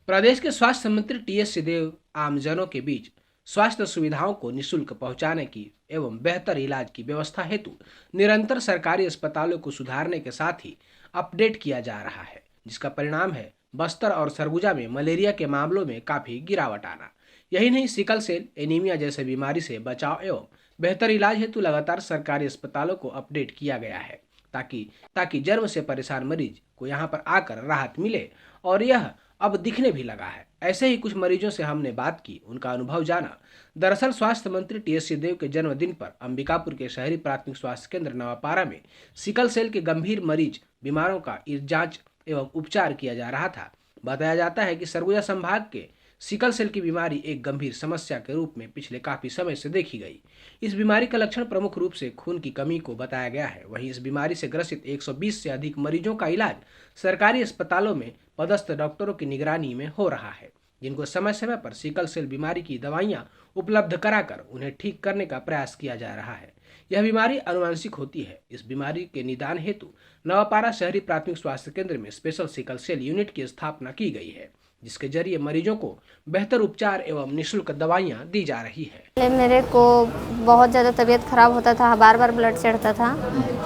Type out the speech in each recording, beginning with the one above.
प्रदेश के स्वास्थ्य मंत्री टीएस सिंहदेव आमजनों के बीच स्वास्थ्य सुविधाओं को निशुल्क पहुंचाने की एवं बेहतर इलाज की व्यवस्था हेतु निरंतर सरकारी अस्पतालों को सुधारने के साथ ही अपडेट किया जा रहा है, जिसका परिणाम है बस्तर और सरगुजा में मलेरिया के मामलों में काफी गिरावट आना। यही नहीं, सिकल सेल एनीमिया जैसे बीमारी से बचाव एवं बेहतर इलाज हेतु लगातार सरकारी अस्पतालों को अपडेट किया गया है, ताकि ताकि जन्म से परेशान मरीज को यहाँ पर आकर राहत मिले। और यह अब दिखने भी लगा है। ऐसे ही कुछ मरीजों से हमने बात की, उनका अनुभव जाना। दरअसल स्वास्थ्य मंत्री टीएस सिंहदेव के जन्मदिन पर अंबिकापुर के शहरी प्राथमिक स्वास्थ्य केंद्र नवापारा में सिकल सेल के गंभीर मरीज बीमारों का जांच एवं उपचार किया जा रहा था। बताया जाता है कि सरगुजा संभाग के सिकल सेल की बीमारी एक गंभीर समस्या के रूप में पिछले काफी समय से देखी गई। इस बीमारी का लक्षण प्रमुख रूप से खून की कमी को बताया गया है। वहीं इस बीमारी से ग्रसित 120 से अधिक मरीजों का इलाज सरकारी अस्पतालों में पदस्थ डॉक्टरों की निगरानी में हो रहा है, जिनको समय समय पर सिकल सेल बीमारी की दवाइयां उपलब्ध कराकर उन्हें ठीक करने का प्रयास किया जा रहा है। यह बीमारी आनुवंशिक होती है। इस बीमारी के निदान हेतु नवापारा शहरी प्राथमिक स्वास्थ्य केंद्र में स्पेशल सिकल सेल यूनिट की स्थापना की गई है, जिसके जरिए मरीजों को बेहतर उपचार एवं निःशुल्क दवाइयां दी जा रही है। पहले मेरे को बहुत ज़्यादा तबीयत ख़राब होता था, बार बार ब्लड चढ़ता था,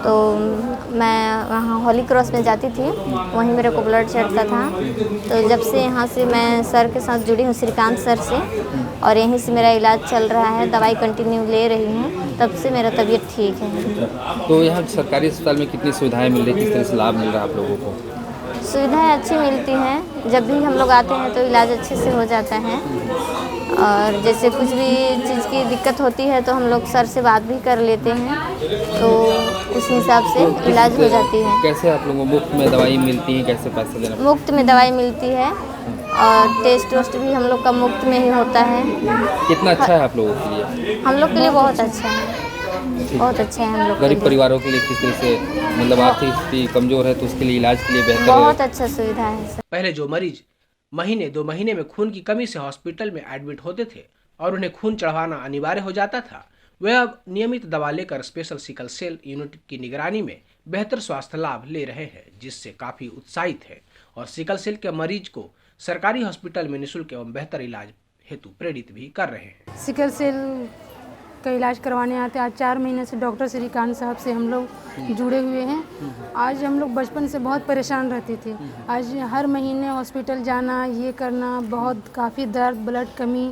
तो मैं वहाँ हॉली क्रॉस में जाती थी, वहीं मेरे को ब्लड चढ़ता था। तो जब से यहाँ से मैं सर के साथ जुड़ी हूँ, श्रीकांत सर से, और यहीं से मेरा इलाज चल रहा है, दवाई कंटिन्यू ले रही हूँ, तब से मेरा तबीयत ठीक है। तो यहाँ सरकारी अस्पताल में कितनी सुविधाएं मिल रही, किस तरह से लाभ मिल रहा है आप लोगों को? सुविधाएं अच्छी मिलती हैं, जब भी हम लोग आते हैं तो इलाज अच्छे से हो जाता है। और जैसे कुछ भी चीज़ की दिक्कत होती है तो हम लोग सर से बात भी कर लेते हैं, तो उस हिसाब से इलाज हो जाती है। कैसे आप लोगों को मुफ्त में दवाई मिलती है, कैसे पैसे देना? मुफ्त में दवाई मिलती है और टेस्ट वेस्ट भी हम लोग का मुफ्त में ही होता है। कितना अच्छा है आप लोगों के लिए? हम लोग के लिए बहुत अच्छा है, बहुत अच्छा है हम लोग के गरीब लिए। परिवारों के लिए किस तरह से, मतलब आर्थिक स्थिति कमजोर है तो उसके लिए इलाज के लिए बेहतर बहुत अच्छा सुविधा है सर। पहले जो मरीज महीने 2 महीने में खून की कमी से हॉस्पिटल में एडमिट होते थे और उन्हें खून चढ़वाना अनिवार्य हो जाता था, वे अब नियमित दवा लेकर स्पेशल सिकल सेल यूनिट की निगरानी में बेहतर स्वास्थ्य लाभ ले रहे हैं, जिससे काफी उत्साहित है और सिकल सेल के मरीज को सरकारी हॉस्पिटल में निःशुल्क एवं बेहतर इलाज हेतु प्रेरित भी कर रहे हैं। सिकल सेल का इलाज करवाने आते हैं। आज 4 महीने से डॉक्टर श्रीकांत साहब से हम लोग जुड़े हुए हैं। आज हम लोग बचपन से बहुत परेशान रहते थे, आज हर महीने हॉस्पिटल जाना, ये करना, बहुत काफ़ी दर्द, ब्लड कमी,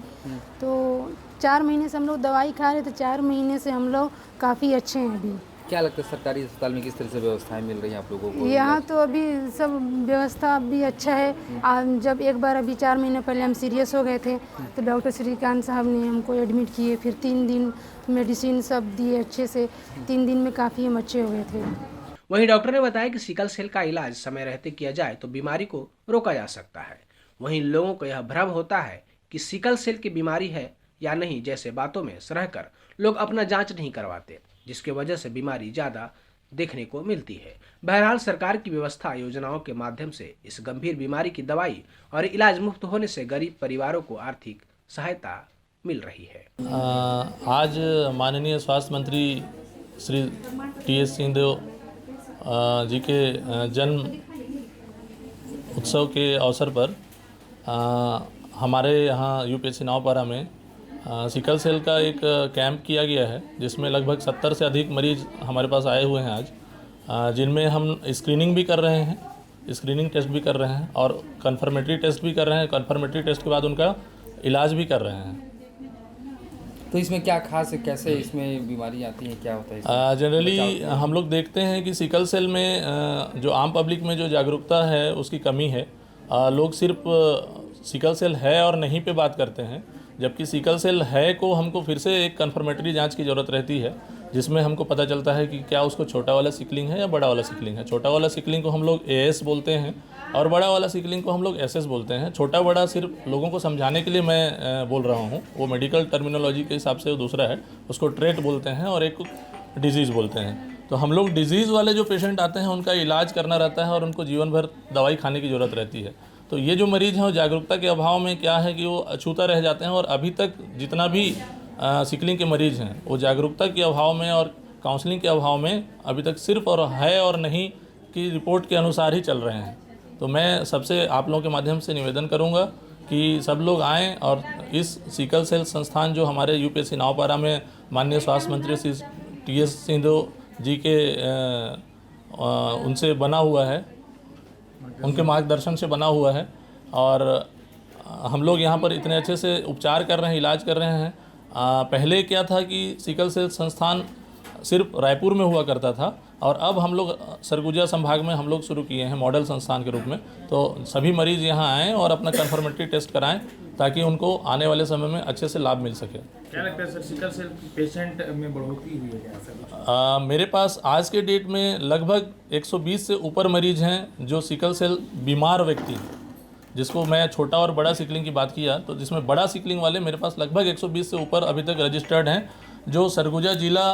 तो 4 महीने से हम लोग दवाई खा रहे थे। 4 महीने से हम लोग काफ़ी अच्छे हैं अभी। क्या लगता है सरकारी अस्पताल में किस तरह से व्यवस्थाएं मिल रही हैं आप लोगों को? यहाँ तो अभी सब व्यवस्था भी अच्छा है। जब एक बार अभी 4 महीने पहले हम सीरियस हो गए थे तो डॉक्टर श्रीकांत साहब ने हमको एडमिट किए, फिर 3 दिन मेडिसिन सब दिए अच्छे से। 3 दिन में काफ़ी हम अच्छे हो गए थे। वहीं डॉक्टर ने बताया कि सिकल सेल का इलाज समय रहते किया जाए तो बीमारी को रोका जा सकता है। वहीं लोगों को यह भ्रम होता है कि सिकल सेल की बीमारी है या नहीं जैसे बातों में रहकर लोग अपना जांच नहीं करवाते, जिसके वजह से बीमारी ज्यादा देखने को मिलती है। बहरहाल सरकार की व्यवस्था योजनाओं के माध्यम से इस गंभीर बीमारी की दवाई और इलाज मुफ्त होने से गरीब परिवारों को आर्थिक सहायता मिल रही है। आज माननीय स्वास्थ्य मंत्री श्री टीएस सिंहदेव जी के जन्म उत्सव के अवसर पर हमारे यहाँ यूपीएससी नवापारा में सिकल सेल का एक कैंप किया गया है, जिसमें लगभग 70 से अधिक मरीज हमारे पास आए हुए हैं आज, जिनमें हम स्क्रीनिंग भी कर रहे हैं, स्क्रीनिंग टेस्ट भी कर रहे हैं और कन्फर्मेटरी टेस्ट भी कर रहे हैं। कन्फर्मेटरी टेस्ट के बाद उनका इलाज भी कर रहे हैं। तो इसमें क्या खास है, कैसे इसमें बीमारी आती है, क्या होता है? जनरली हम लोग देखते हैं कि सिकल सेल में जो आम पब्लिक में जो जागरूकता है उसकी कमी है। लोग सिर्फ सिकल सेल है और नहीं पे बात करते हैं, जबकि सिकल सेल है को हमको फिर से एक कन्फर्मेटरी जांच की ज़रूरत रहती है, जिसमें हमको पता चलता है कि क्या उसको छोटा वाला सिकलिंग है या बड़ा वाला सिकलिंग है। छोटा वाला सिकलिंग को हम लोग एएस बोलते हैं और बड़ा वाला सिकलिंग को हम लोग एसएस बोलते हैं। छोटा बड़ा सिर्फ लोगों को समझाने के लिए मैं बोल रहा हूँ, वो मेडिकल टर्मिनोलॉजी के हिसाब से वो दूसरा है, उसको ट्रेट बोलते हैं और एक डिजीज़ बोलते हैं। तो हम लोग डिजीज़ वाले जो पेशेंट आते हैं उनका इलाज करना रहता है और उनको जीवन भर दवाई खाने की ज़रूरत रहती है। तो ये जो मरीज़ हैं वो जागरूकता के अभाव में क्या है कि वो अछूता रह जाते हैं, और अभी तक जितना भी सिकलिंग के मरीज़ हैं वो जागरूकता के अभाव में और काउंसलिंग के अभाव में अभी तक सिर्फ और है और नहीं की रिपोर्ट के अनुसार ही चल रहे हैं। तो मैं सबसे आप लोगों के माध्यम से निवेदन करूंगा कि सब लोग आएँ और इस सिकल सेल संस्थान जो हमारे यूपीएससी नावपारा में माननीय स्वास्थ्य मंत्री श्री टी.एस. सिंधु जी के उनसे बना हुआ है, उनके मार्गदर्शन से बना हुआ है और हम लोग यहाँ पर इतने अच्छे से उपचार कर रहे हैं, इलाज कर रहे हैं। पहले क्या था कि सिकल सेल संस्थान सिर्फ रायपुर में हुआ करता था और अब हम लोग सरगुजा संभाग में हम लोग शुरू किए हैं मॉडल संस्थान के रूप में। तो सभी मरीज़ यहाँ आएँ और अपना कन्फर्मेटरी टेस्ट कराएं ताकि उनको आने वाले समय में अच्छे से लाभ मिल सके। क्या लगता है सर, सिकल सेल पेशेंट में बढ़ोतरी हुई है क्या सर? मेरे पास आज के डेट में लगभग 120 से ऊपर मरीज हैं जो सिकल सेल बीमार व्यक्ति हैं, जिसको मैं छोटा और बड़ा सिकलिंग की बात किया तो जिसमें बड़ा सिकलिंग वाले मेरे पास लगभग 120 से ऊपर अभी तक रजिस्टर्ड हैं, जो सरगुजा जिला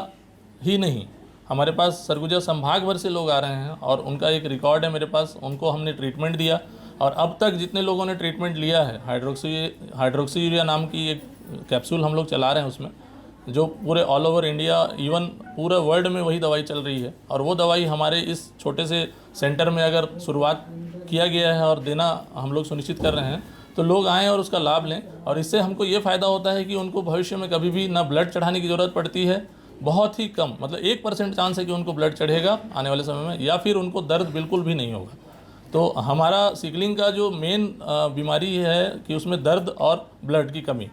ही नहीं हमारे पास सरगुजा संभाग भर से लोग आ रहे हैं और उनका एक रिकॉर्ड है मेरे पास। उनको हमने ट्रीटमेंट दिया और अब तक जितने लोगों ने ट्रीटमेंट लिया है, हाइड्रोक्सी यूरिया नाम की एक कैप्सूल हम लोग चला रहे हैं उसमें, जो पूरे ऑल ओवर इंडिया इवन पूरे वर्ल्ड में वही दवाई चल रही है और वो दवाई हमारे इस छोटे से सेंटर में अगर शुरुआत किया गया है और देना हम लोग सुनिश्चित कर रहे हैं तो लोग आएँ और उसका लाभ लें। और इससे हमको ये फ़ायदा होता है कि उनको भविष्य में कभी भी ना ब्लड चढ़ाने की ज़रूरत पड़ती है, बहुत ही कम, मतलब 1% चांस है कि उनको ब्लड चढ़ेगा आने वाले समय में, या फिर उनको दर्द बिल्कुल भी नहीं होगा। तो हमारा सिकलिंग का जो मेन बीमारी है कि उसमें दर्द और ब्लड की कमी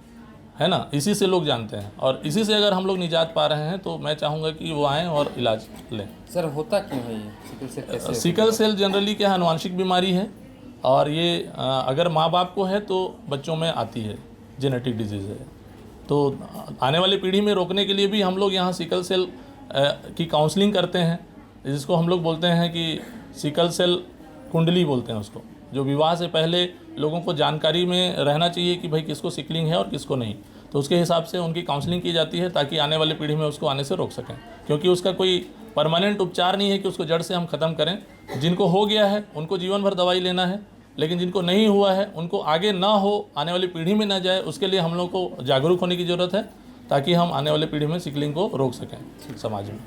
है ना, इसी से लोग जानते हैं और इसी से अगर हम लोग निजात पा रहे हैं तो मैं चाहूँगा कि वो आएँ और इलाज लें। सर होता क्यों है ये सिकल सेल? कैसे सिकल सेल जनरली क्या है, अनुवांशिक बीमारी है और ये अगर माँ बाप को है तो बच्चों में आती है, जेनेटिक डिजीज़ है। तो आने वाली पीढ़ी में रोकने के लिए भी हम लोग यहाँ सिकल सेल की काउंसलिंग करते हैं, जिसको हम लोग बोलते हैं कि सिकल सेल कुंडली बोलते हैं उसको, जो विवाह से पहले लोगों को जानकारी में रहना चाहिए कि भाई किसको सिकलिंग है और किसको नहीं। तो उसके हिसाब से उनकी काउंसलिंग की जाती है ताकि आने वाली पीढ़ी में उसको आने से रोक सकें, क्योंकि उसका कोई परमानेंट उपचार नहीं है कि उसको जड़ से हम ख़त्म करें। जिनको हो गया है उनको जीवन भर दवाई लेना है, लेकिन जिनको नहीं हुआ है उनको आगे ना हो, आने वाली पीढ़ी में ना जाए, उसके लिए हम लोग को जागरूक होने की ज़रूरत है ताकि हम आने वाली पीढ़ी में सिकलिंग को रोक सकें समाज में।